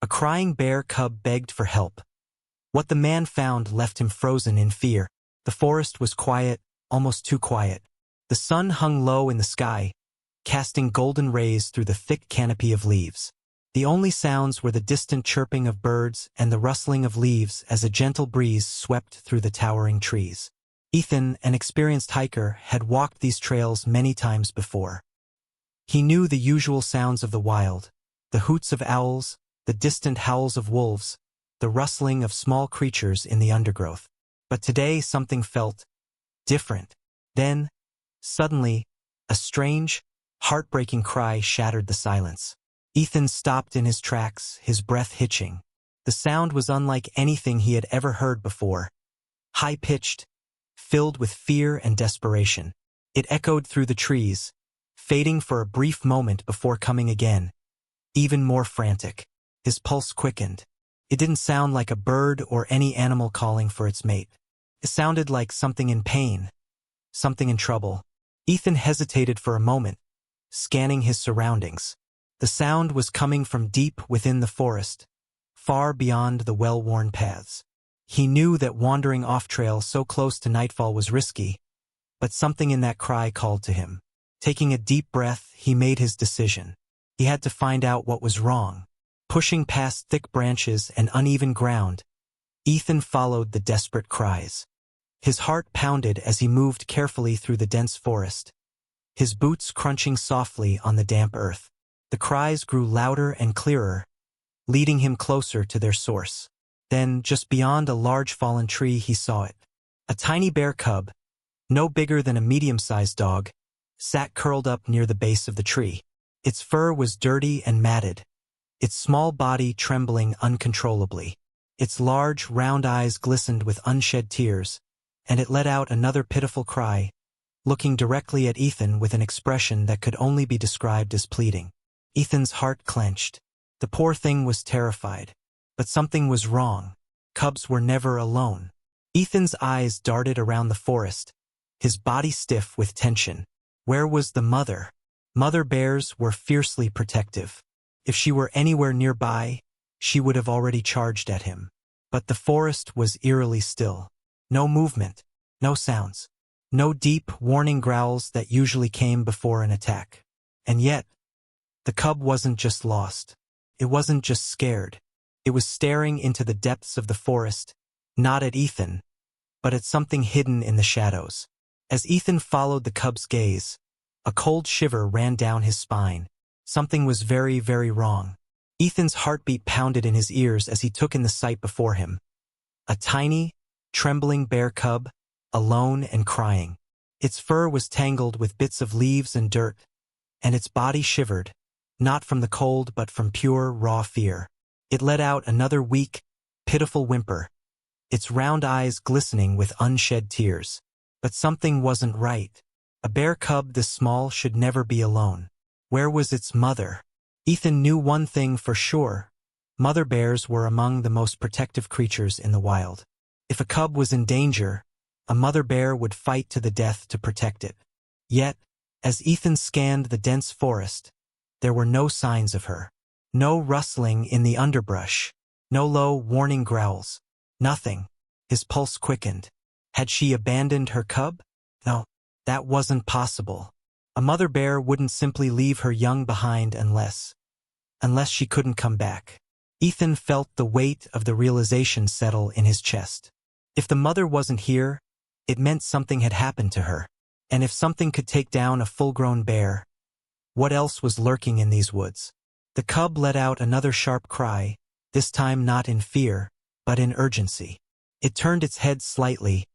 crying bear cub begged for help. What the man found left him frozen in fear. The forest was quiet, almost too quiet. The sun hung low in the sky, casting golden rays through the thick canopy of leaves. The only sounds were the distant chirping of birds and the rustling of leaves as a gentle breeze swept through the towering trees. Ethan, an experienced hiker, had walked these trails many times before. He knew the usual sounds of the wild, the hoots of owls, the distant howls of wolves, the rustling of small creatures in the undergrowth. But today something felt different. Then, suddenly, a strange, heartbreaking cry shattered the silence. Ethan stopped in his tracks, his breath hitching. The sound was unlike anything he had ever heard before. High-pitched, filled with fear and desperation. It echoed through the trees, fading for a brief moment before coming again, even more frantic. His pulse quickened. It didn't sound like a bird or any animal calling for its mate. It sounded like something in pain, something in trouble. Ethan hesitated for a moment, scanning his surroundings. The sound was coming from deep within the forest, far beyond the well-worn paths. He knew that wandering off-trail so close to nightfall was risky, but something in that cry called to him. Taking a deep breath, he made his decision. He had to find out what was wrong. Pushing past thick branches and uneven ground, Ethan followed the desperate cries. His heart pounded as he moved carefully through the dense forest, his boots crunching softly on the damp earth. The cries grew louder and clearer, leading him closer to their source. Then, just beyond a large fallen tree, he saw it. A tiny bear cub, no bigger than a medium-sized dog, sat curled up near the base of the tree. Its fur was dirty and matted, its small body trembling uncontrollably. Its large, round eyes glistened with unshed tears, and it let out another pitiful cry, looking directly at Ethan with an expression that could only be described as pleading. Ethan's heart clenched. The poor thing was terrified. But something was wrong. Cubs were never alone. Ethan's eyes darted around the forest, his body stiff with tension. Where was the mother? Mother bears were fiercely protective. If she were anywhere nearby, she would have already charged at him. But the forest was eerily still. No movement, no sounds, no deep, warning growls that usually came before an attack. And yet, the cub wasn't just lost. It wasn't just scared. It was staring into the depths of the forest, not at Ethan, but at something hidden in the shadows. As Ethan followed the cub's gaze, a cold shiver ran down his spine. Something was very, very wrong. Ethan's heartbeat pounded in his ears as he took in the sight before him. A tiny, trembling bear cub, alone and crying. Its fur was tangled with bits of leaves and dirt, and its body shivered, not from the cold but from pure, raw fear. It let out another weak, pitiful whimper, its round eyes glistening with unshed tears. But something wasn't right. A bear cub this small should never be alone. Where was its mother? Ethan knew one thing for sure. Mother bears were among the most protective creatures in the wild. If a cub was in danger, a mother bear would fight to the death to protect it. Yet, as Ethan scanned the dense forest, there were no signs of her. No rustling in the underbrush. No low, warning growls. Nothing. His pulse quickened. Had she abandoned her cub? No, that wasn't possible. A mother bear wouldn't simply leave her young behind unless she couldn't come back. Ethan felt the weight of the realization settle in his chest. If the mother wasn't here, it meant something had happened to her. And if something could take down a full-grown bear, what else was lurking in these woods? The cub let out another sharp cry, this time not in fear, but in urgency. It turned its head slightly,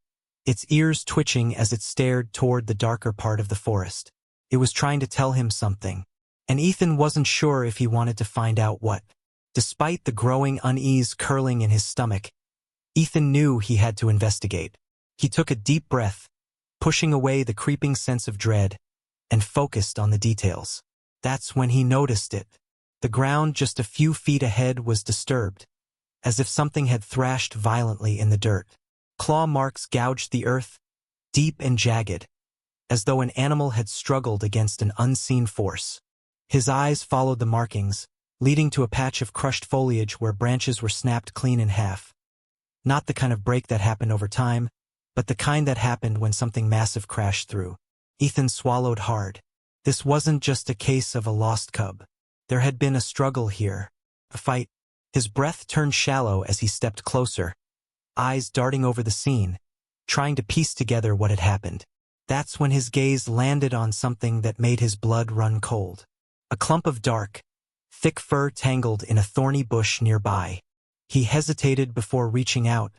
its ears twitching as it stared toward the darker part of the forest. It was trying to tell him something, and Ethan wasn't sure if he wanted to find out what. Despite the growing unease curling in his stomach, Ethan knew he had to investigate. He took a deep breath, pushing away the creeping sense of dread, and focused on the details. That's when he noticed it. The ground just a few feet ahead was disturbed, as if something had thrashed violently in the dirt. Claw marks gouged the earth, deep and jagged, as though an animal had struggled against an unseen force. His eyes followed the markings, leading to a patch of crushed foliage where branches were snapped clean in half. Not the kind of break that happened over time, but the kind that happened when something massive crashed through. Ethan swallowed hard. This wasn't just a case of a lost cub. There had been a struggle here. A fight. His breath turned shallow as he stepped closer, eyes darting over the scene, trying to piece together what had happened. That's when his gaze landed on something that made his blood run cold. A clump of dark, thick fur tangled in a thorny bush nearby. He hesitated before reaching out,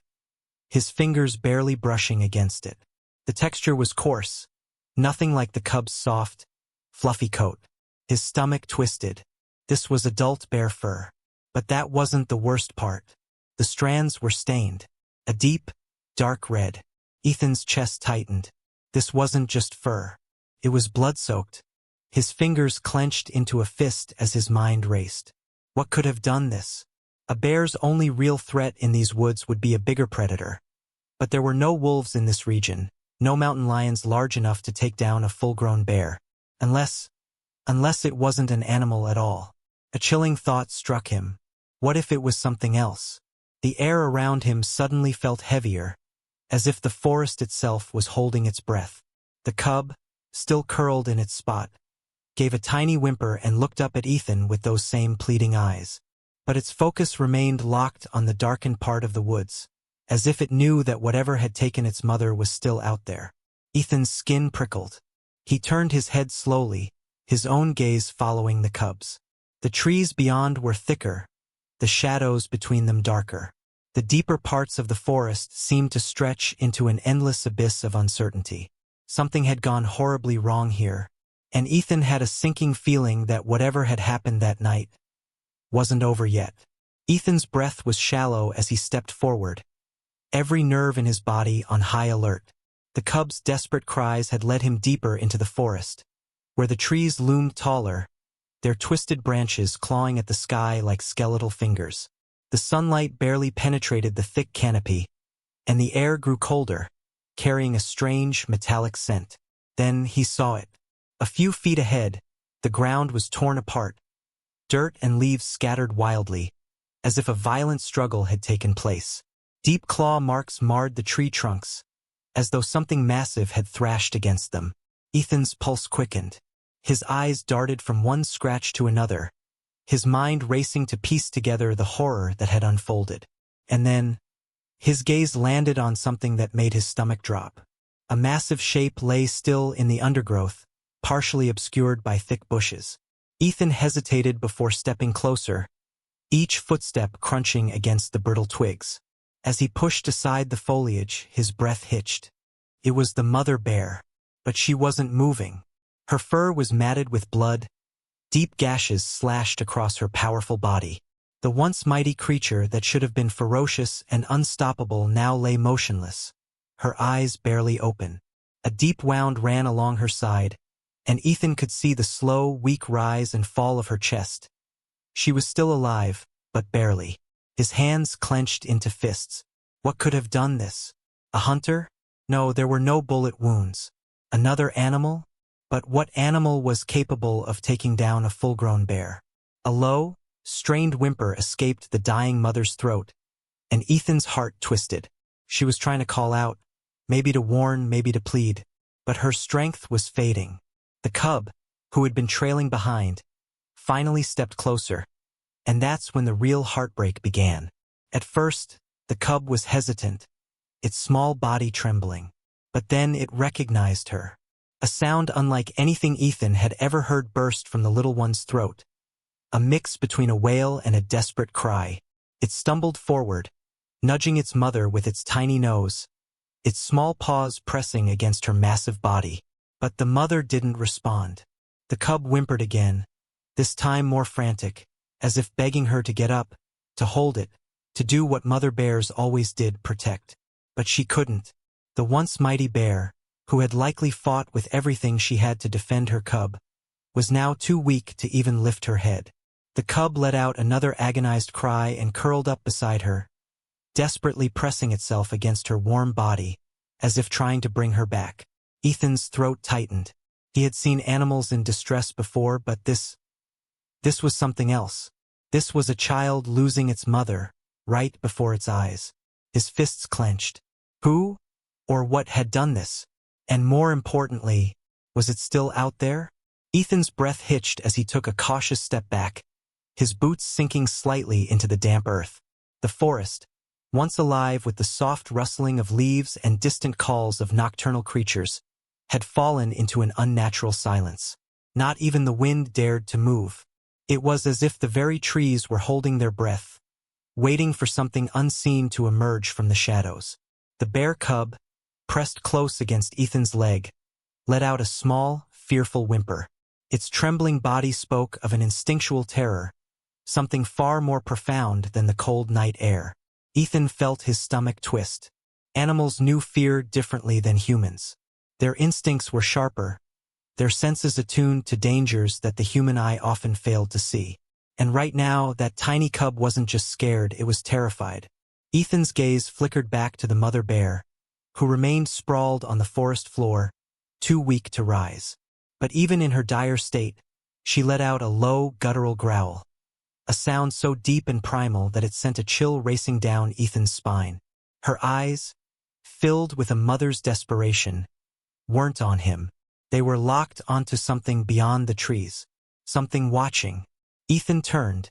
his fingers barely brushing against it. The texture was coarse, nothing like the cub's soft, fluffy coat. His stomach twisted. This was adult bear fur. But that wasn't the worst part. The strands were stained. A deep, dark red. Ethan's chest tightened. This wasn't just fur. It was blood-soaked. His fingers clenched into a fist as his mind raced. What could have done this? A bear's only real threat in these woods would be a bigger predator. But there were no wolves in this region, no mountain lions large enough to take down a full-grown bear. Unless it wasn't an animal at all. A chilling thought struck him. What if it was something else? The air around him suddenly felt heavier, as if the forest itself was holding its breath. The cub, still curled in its spot, gave a tiny whimper and looked up at Ethan with those same pleading eyes. But its focus remained locked on the darkened part of the woods, as if it knew that whatever had taken its mother was still out there. Ethan's skin prickled. He turned his head slowly, his own gaze following the cub's. The trees beyond were thicker, the shadows between them darker. The deeper parts of the forest seemed to stretch into an endless abyss of uncertainty. Something had gone horribly wrong here, and Ethan had a sinking feeling that whatever had happened that night wasn't over yet. Ethan's breath was shallow as he stepped forward, every nerve in his body on high alert. The cub's desperate cries had led him deeper into the forest, where the trees loomed taller, their twisted branches clawing at the sky like skeletal fingers. The sunlight barely penetrated the thick canopy, and the air grew colder, carrying a strange, metallic scent. Then he saw it. A few feet ahead, the ground was torn apart, dirt and leaves scattered wildly, as if a violent struggle had taken place. Deep claw marks marred the tree trunks, as though something massive had thrashed against them. Ethan's pulse quickened. His eyes darted from one scratch to another, his mind racing to piece together the horror that had unfolded. And then, his gaze landed on something that made his stomach drop. A massive shape lay still in the undergrowth, partially obscured by thick bushes. Ethan hesitated before stepping closer, each footstep crunching against the brittle twigs. As he pushed aside the foliage, his breath hitched. It was the mother bear, but she wasn't moving. Her fur was matted with blood, deep gashes slashed across her powerful body. The once mighty creature that should have been ferocious and unstoppable now lay motionless, her eyes barely open. A deep wound ran along her side, and Ethan could see the slow, weak rise and fall of her chest. She was still alive, but barely. His hands clenched into fists. What could have done this? A hunter? No, there were no bullet wounds. Another animal? But what animal was capable of taking down a full-grown bear? A low, strained whimper escaped the dying mother's throat, and Ethan's heart twisted. She was trying to call out, maybe to warn, maybe to plead, but her strength was fading. The cub, who had been trailing behind, finally stepped closer, and that's when the real heartbreak began. At first, the cub was hesitant, its small body trembling, but then it recognized her. A sound unlike anything Ethan had ever heard burst from the little one's throat, a mix between a wail and a desperate cry. It stumbled forward, nudging its mother with its tiny nose, its small paws pressing against her massive body. But the mother didn't respond. The cub whimpered again, this time more frantic, as if begging her to get up, to hold it, to do what mother bears always did, protect. But she couldn't. The once mighty bear, who had likely fought with everything she had to defend her cub, was now too weak to even lift her head. The cub let out another agonized cry and curled up beside her, desperately pressing itself against her warm body, as if trying to bring her back. Ethan's throat tightened. He had seen animals in distress before, but this was something else. This was a child losing its mother, right before its eyes. His fists clenched. Who or what had done this? And more importantly, was it still out there? Ethan's breath hitched as he took a cautious step back, his boots sinking slightly into the damp earth. The forest, once alive with the soft rustling of leaves and distant calls of nocturnal creatures, had fallen into an unnatural silence. Not even the wind dared to move. It was as if the very trees were holding their breath, waiting for something unseen to emerge from the shadows. The bear cub, pressed close against Ethan's leg, let out a small, fearful whimper. Its trembling body spoke of an instinctual terror, something far more profound than the cold night air. Ethan felt his stomach twist. Animals knew fear differently than humans. Their instincts were sharper, their senses attuned to dangers that the human eye often failed to see. And right now, that tiny cub wasn't just scared, it was terrified. Ethan's gaze flickered back to the mother bear, who remained sprawled on the forest floor, too weak to rise. But even in her dire state, she let out a low, guttural growl, a sound so deep and primal that it sent a chill racing down Ethan's spine. Her eyes, filled with a mother's desperation, weren't on him. They were locked onto something beyond the trees, something watching. Ethan turned,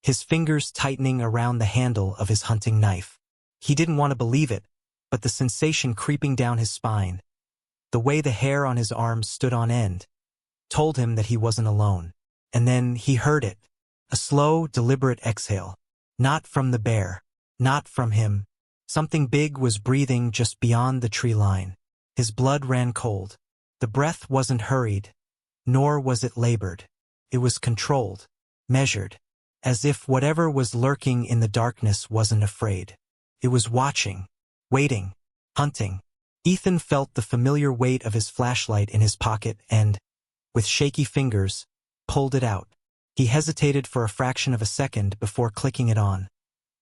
his fingers tightening around the handle of his hunting knife. He didn't want to believe it, but the sensation creeping down his spine, the way the hair on his arms stood on end, told him that he wasn't alone. And then he heard it, a slow, deliberate exhale. Not from the bear, not from him. Something big was breathing just beyond the tree line. His blood ran cold. The breath wasn't hurried, nor was it labored. It was controlled, measured, as if whatever was lurking in the darkness wasn't afraid. It was watching, waiting, hunting. Ethan felt the familiar weight of his flashlight in his pocket and, with shaky fingers, pulled it out. He hesitated for a fraction of a second before clicking it on,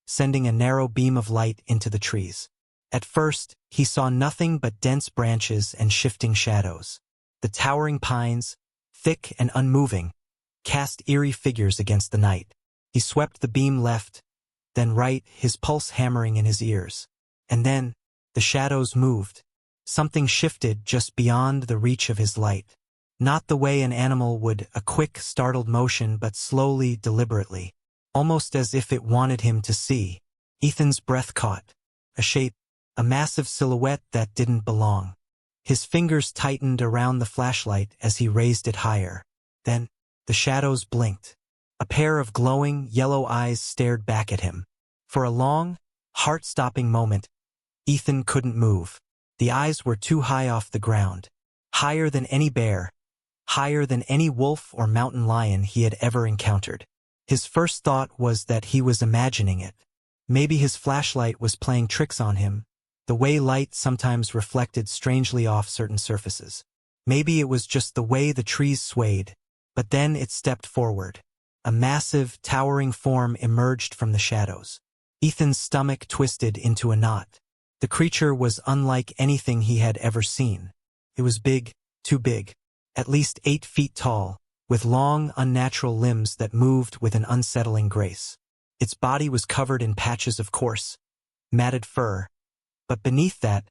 sending a narrow beam of light into the trees. At first, he saw nothing but dense branches and shifting shadows. The towering pines, thick and unmoving, cast eerie figures against the night. He swept the beam left, then right, his pulse hammering in his ears. And then, the shadows moved. Something shifted just beyond the reach of his light. Not the way an animal would, a quick, startled motion, but slowly, deliberately, almost as if it wanted him to see. Ethan's breath caught. A shape, a massive silhouette that didn't belong. His fingers tightened around the flashlight as he raised it higher. Then, the shadows blinked. A pair of glowing, yellow eyes stared back at him. For a long, heart-stopping moment, Ethan couldn't move. The eyes were too high off the ground. Higher than any bear, higher than any wolf or mountain lion he had ever encountered. His first thought was that he was imagining it. Maybe his flashlight was playing tricks on him, the way light sometimes reflected strangely off certain surfaces. Maybe it was just the way the trees swayed. But then it stepped forward. A massive, towering form emerged from the shadows. Ethan's stomach twisted into a knot. The creature was unlike anything he had ever seen. It was big, too big, at least 8 feet tall, with long, unnatural limbs that moved with an unsettling grace. Its body was covered in patches of coarse, matted fur. But beneath that,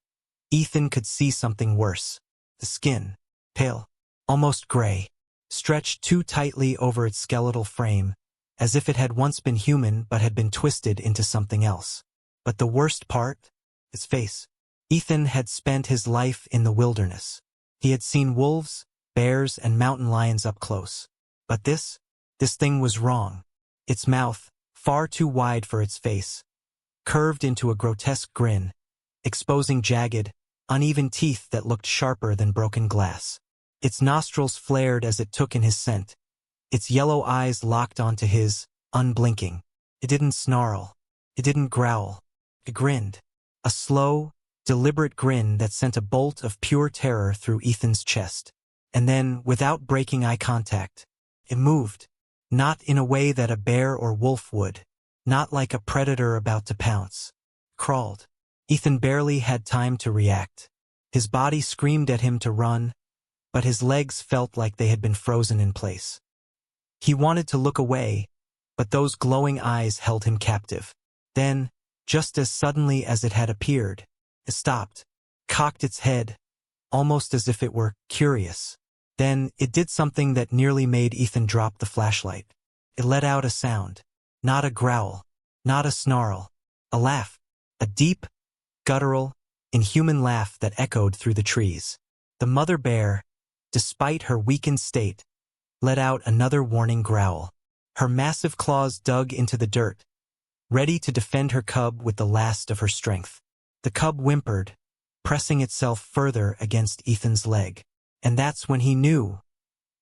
Ethan could see something worse. The skin, pale, almost gray, stretched too tightly over its skeletal frame, as if it had once been human but had been twisted into something else. But the worst part? Its face. Ethan had spent his life in the wilderness. He had seen wolves, bears, and mountain lions up close. But this thing was wrong. Its mouth, far too wide for its face, curved into a grotesque grin, exposing jagged, uneven teeth that looked sharper than broken glass. Its nostrils flared as it took in his scent. Its yellow eyes locked onto his, unblinking. It didn't snarl. It didn't growl. It grinned. A slow, deliberate grin that sent a bolt of pure terror through Ethan's chest. And then, without breaking eye contact, it moved. Not in a way that a bear or wolf would. Not like a predator about to pounce. Crawled. Ethan barely had time to react. His body screamed at him to run, but his legs felt like they had been frozen in place. He wanted to look away, but those glowing eyes held him captive. Then, just as suddenly as it had appeared, it stopped, cocked its head, almost as if it were curious. Then, it did something that nearly made Ethan drop the flashlight. It let out a sound. Not a growl, not a snarl, a laugh, a deep, guttural, inhuman laugh that echoed through the trees. The mother bear, despite her weakened state, let out another warning growl. Her massive claws dug into the dirt, ready to defend her cub with the last of her strength. The cub whimpered, pressing itself further against Ethan's leg. And that's when he knew.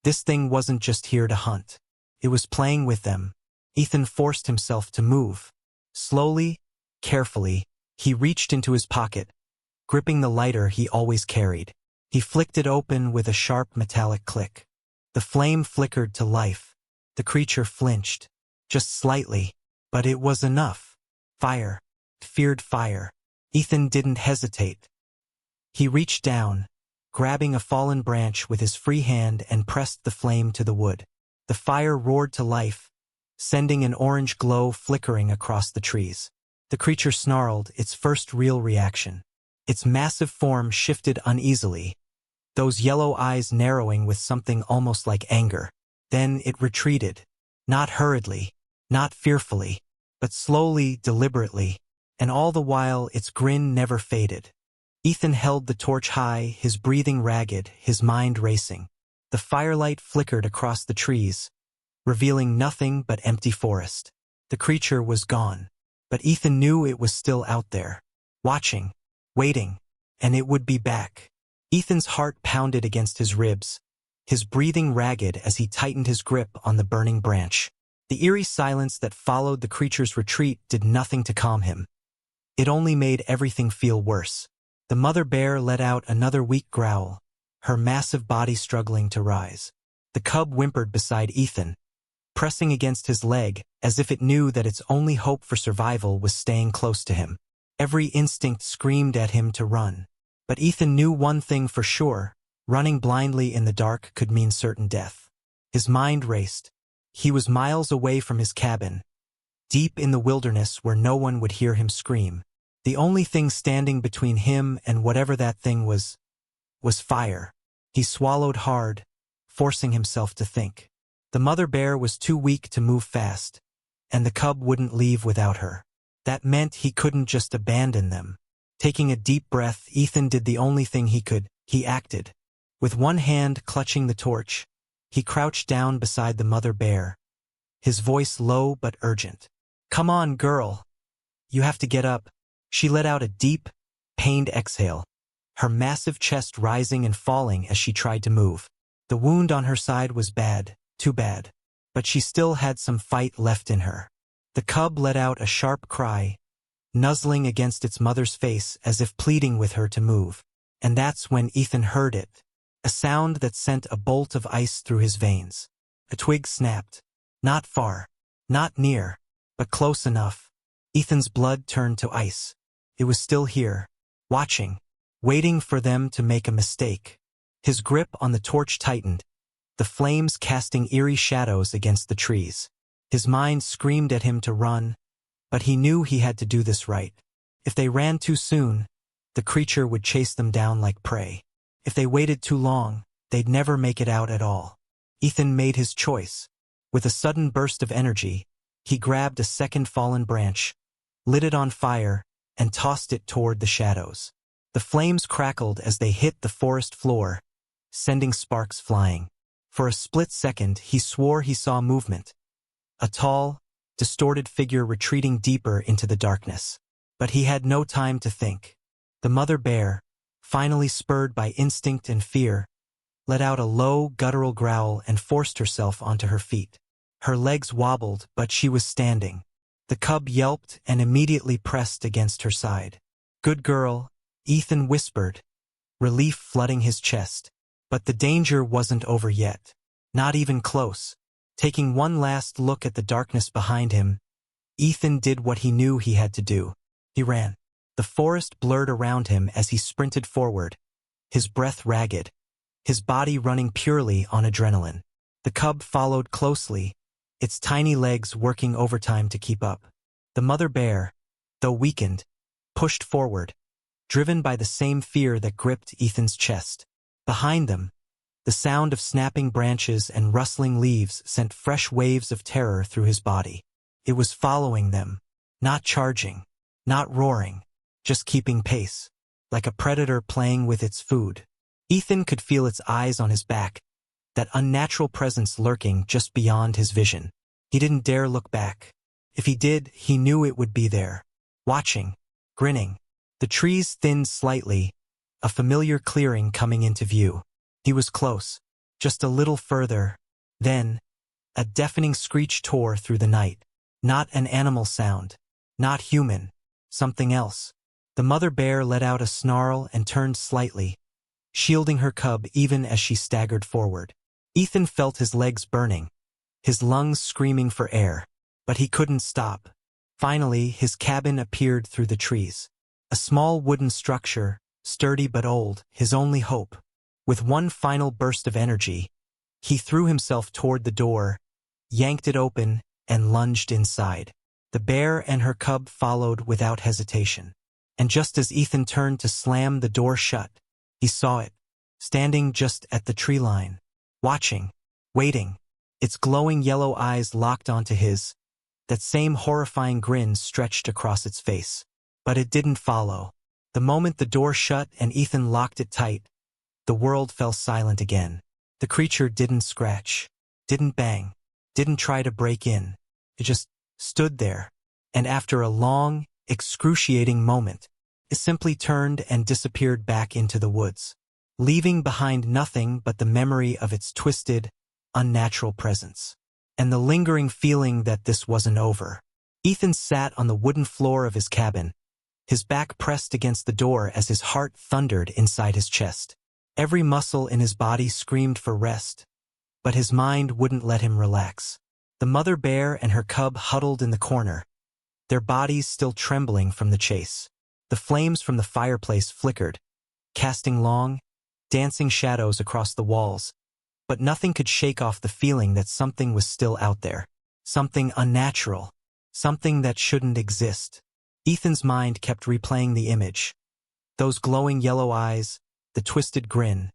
This thing wasn't just here to hunt. It was playing with them. Ethan forced himself to move. Slowly, carefully, he reached into his pocket, gripping the lighter he always carried. He flicked it open with a sharp metallic click. The flame flickered to life. The creature flinched, just slightly, but it was enough. Fire. Feared fire. Ethan didn't hesitate. He reached down, grabbing a fallen branch with his free hand and pressed the flame to the wood. The fire roared to life, sending an orange glow flickering across the trees. The creature snarled, its first real reaction. Its massive form shifted uneasily, those yellow eyes narrowing with something almost like anger. Then it retreated, not hurriedly, not fearfully, but slowly, deliberately, and all the while its grin never faded. Ethan held the torch high, his breathing ragged, his mind racing. The firelight flickered across the trees, revealing nothing but empty forest. The creature was gone, but Ethan knew it was still out there, watching, waiting, and it would be back. Ethan's heart pounded against his ribs, his breathing ragged as he tightened his grip on the burning branch. The eerie silence that followed the creature's retreat did nothing to calm him. It only made everything feel worse. The mother bear let out another weak growl, her massive body struggling to rise. The cub whimpered beside Ethan, pressing against his leg as if it knew that its only hope for survival was staying close to him. Every instinct screamed at him to run. But Ethan knew one thing for sure. Running blindly in the dark could mean certain death. His mind raced. He was miles away from his cabin, deep in the wilderness where no one would hear him scream. The only thing standing between him and whatever that thing was fire. He swallowed hard, forcing himself to think. The mother bear was too weak to move fast, and the cub wouldn't leave without her. That meant he couldn't just abandon them. Taking a deep breath, Ethan did the only thing he could. He acted. With one hand clutching the torch, he crouched down beside the mother bear, his voice low but urgent. "Come on, girl. You have to get up." She let out a deep, pained exhale, her massive chest rising and falling as she tried to move. The wound on her side was bad, too bad, but she still had some fight left in her. The cub let out a sharp cry, nuzzling against its mother's face as if pleading with her to move. And that's when Ethan heard it, a sound that sent a bolt of ice through his veins. A twig snapped. Not far, not near, but close enough. Ethan's blood turned to ice. It was still here, watching, waiting for them to make a mistake. His grip on the torch tightened, the flames casting eerie shadows against the trees. His mind screamed at him to run, but he knew he had to do this right. If they ran too soon, the creature would chase them down like prey. If they waited too long, they'd never make it out at all. Ethan made his choice. With a sudden burst of energy, he grabbed a second fallen branch, lit it on fire, and tossed it toward the shadows. The flames crackled as they hit the forest floor, sending sparks flying. For a split second, he swore he saw movement. A tall, distorted figure retreating deeper into the darkness. But he had no time to think. The mother bear, finally spurred by instinct and fear, let out a low, guttural growl and forced herself onto her feet. Her legs wobbled, but she was standing. The cub yelped and immediately pressed against her side. "Good girl," Ethan whispered, relief flooding his chest. But the danger wasn't over yet. Not even close. Taking one last look at the darkness behind him, Ethan did what he knew he had to do. He ran. The forest blurred around him as he sprinted forward, his breath ragged, his body running purely on adrenaline. The cub followed closely, its tiny legs working overtime to keep up. The mother bear, though weakened, pushed forward, driven by the same fear that gripped Ethan's chest. Behind them, the sound of snapping branches and rustling leaves sent fresh waves of terror through his body. It was following them, not charging, not roaring, just keeping pace, like a predator playing with its food. Ethan could feel its eyes on his back, that unnatural presence lurking just beyond his vision. He didn't dare look back. If he did, he knew it would be there, watching, grinning. The trees thinned slightly, a familiar clearing coming into view. He was close, just a little further. Then, a deafening screech tore through the night. Not an animal sound, not human, something else. The mother bear let out a snarl and turned slightly, shielding her cub even as she staggered forward. Ethan felt his legs burning, his lungs screaming for air, but he couldn't stop. Finally, his cabin appeared through the trees. A small wooden structure, sturdy but old, his only hope. With one final burst of energy, he threw himself toward the door, yanked it open, and lunged inside. The bear and her cub followed without hesitation. And just as Ethan turned to slam the door shut, he saw it, standing just at the tree line, watching, waiting, its glowing yellow eyes locked onto his. That same horrifying grin stretched across its face. But it didn't follow. The moment the door shut and Ethan locked it tight, the world fell silent again. The creature didn't scratch, didn't bang, didn't try to break in. It just stood there. And after a long, excruciating moment, it simply turned and disappeared back into the woods, leaving behind nothing but the memory of its twisted, unnatural presence. And the lingering feeling that this wasn't over. Ethan sat on the wooden floor of his cabin, his back pressed against the door as his heart thundered inside his chest. Every muscle in his body screamed for rest, but his mind wouldn't let him relax. The mother bear and her cub huddled in the corner, their bodies still trembling from the chase. The flames from the fireplace flickered, casting long, dancing shadows across the walls, but nothing could shake off the feeling that something was still out there. Something unnatural. Something that shouldn't exist. Ethan's mind kept replaying the image. Those glowing yellow eyes, the twisted grin,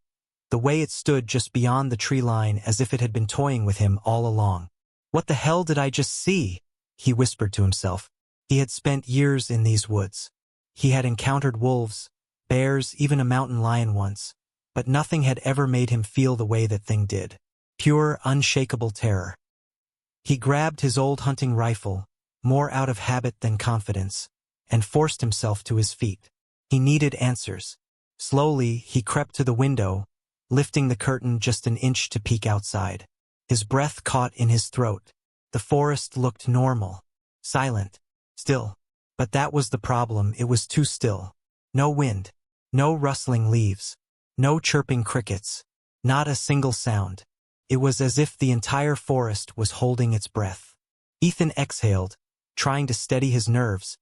the way it stood just beyond the tree line as if it had been toying with him all along. What the hell did I just see? He whispered to himself. He had spent years in these woods. He had encountered wolves, bears, even a mountain lion once. But nothing had ever made him feel the way that thing did. Pure, unshakable terror. He grabbed his old hunting rifle, more out of habit than confidence, and forced himself to his feet. He needed answers. Slowly, he crept to the window, lifting the curtain just an inch to peek outside. His breath caught in his throat. The forest looked normal, silent, still. But that was the problem, it was too still. No wind, no rustling leaves. No chirping crickets, not a single sound. It was as if the entire forest was holding its breath. Ethan exhaled, trying to steady his nerves.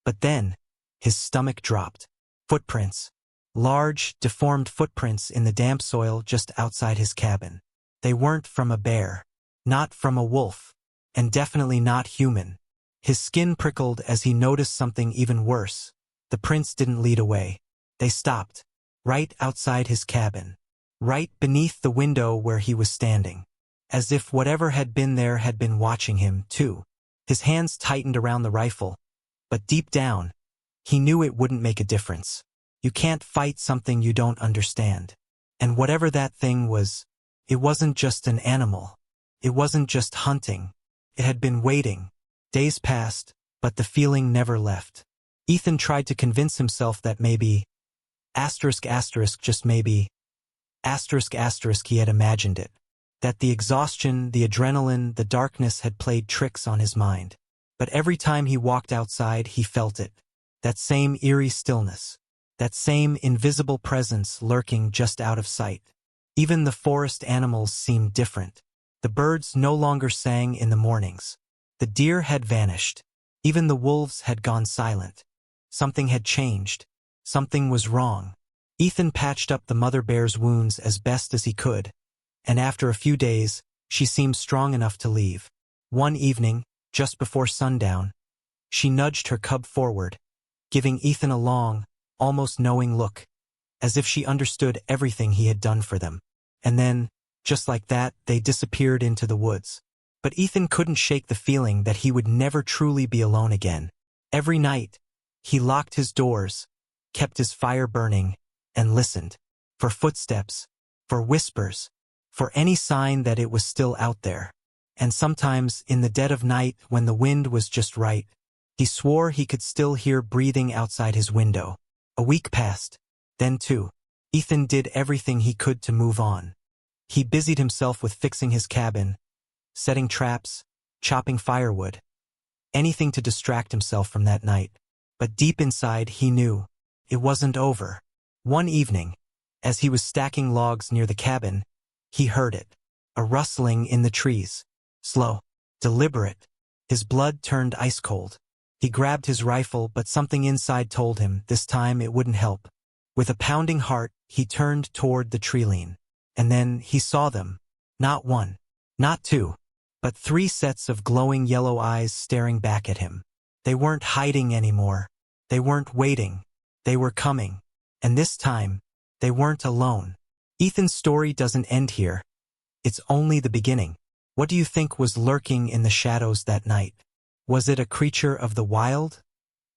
But then, his stomach dropped. Footprints. Large, deformed footprints in the damp soil just outside his cabin. They weren't from a bear, not from a wolf, and definitely not human. His skin prickled as he noticed something even worse. The prints didn't lead away. They stopped. Right outside his cabin, right beneath the window where he was standing, as if whatever had been there had been watching him, too. His hands tightened around the rifle, but deep down, he knew it wouldn't make a difference. You can't fight something you don't understand. And whatever that thing was, it wasn't just an animal. It wasn't just hunting. It had been waiting. Days passed, but the feeling never left. Ethan tried to convince himself that maybe, just maybe, he had imagined it. That the exhaustion, the adrenaline, the darkness had played tricks on his mind. But every time he walked outside, he felt it. That same eerie stillness. That same invisible presence lurking just out of sight. Even the forest animals seemed different. The birds no longer sang in the mornings. The deer had vanished. Even the wolves had gone silent. Something had changed. Something was wrong. Ethan patched up the mother bear's wounds as best as he could, and after a few days, she seemed strong enough to leave. One evening, just before sundown, she nudged her cub forward, giving Ethan a long, almost knowing look, as if she understood everything he had done for them. And then, just like that, they disappeared into the woods. But Ethan couldn't shake the feeling that he would never truly be alone again. Every night, he locked his doors, kept his fire burning, and listened. For footsteps, for whispers, for any sign that it was still out there. And sometimes, in the dead of night, when the wind was just right, he swore he could still hear breathing outside his window. A week passed. Then too, Ethan did everything he could to move on. He busied himself with fixing his cabin, setting traps, chopping firewood, anything to distract himself from that night. But deep inside he knew it wasn't over. One evening, as he was stacking logs near the cabin, he heard it, a rustling in the trees, slow, deliberate. His blood turned ice cold. He grabbed his rifle, but something inside told him this time it wouldn't help. With a pounding heart, he turned toward the tree-line. And then he saw them. Not one, not two, but 3 sets of glowing yellow eyes staring back at him. They weren't hiding anymore. They weren't waiting. They were coming. And this time, they weren't alone. Ethan's story doesn't end here. It's only the beginning. What do you think was lurking in the shadows that night? Was it a creature of the wild?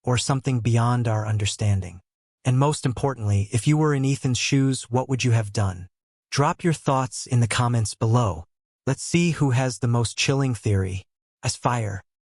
Or something beyond our understanding? And most importantly, if you were in Ethan's shoes, what would you have done? Drop your thoughts in the comments below. Let's see who has the most chilling theory. As fire.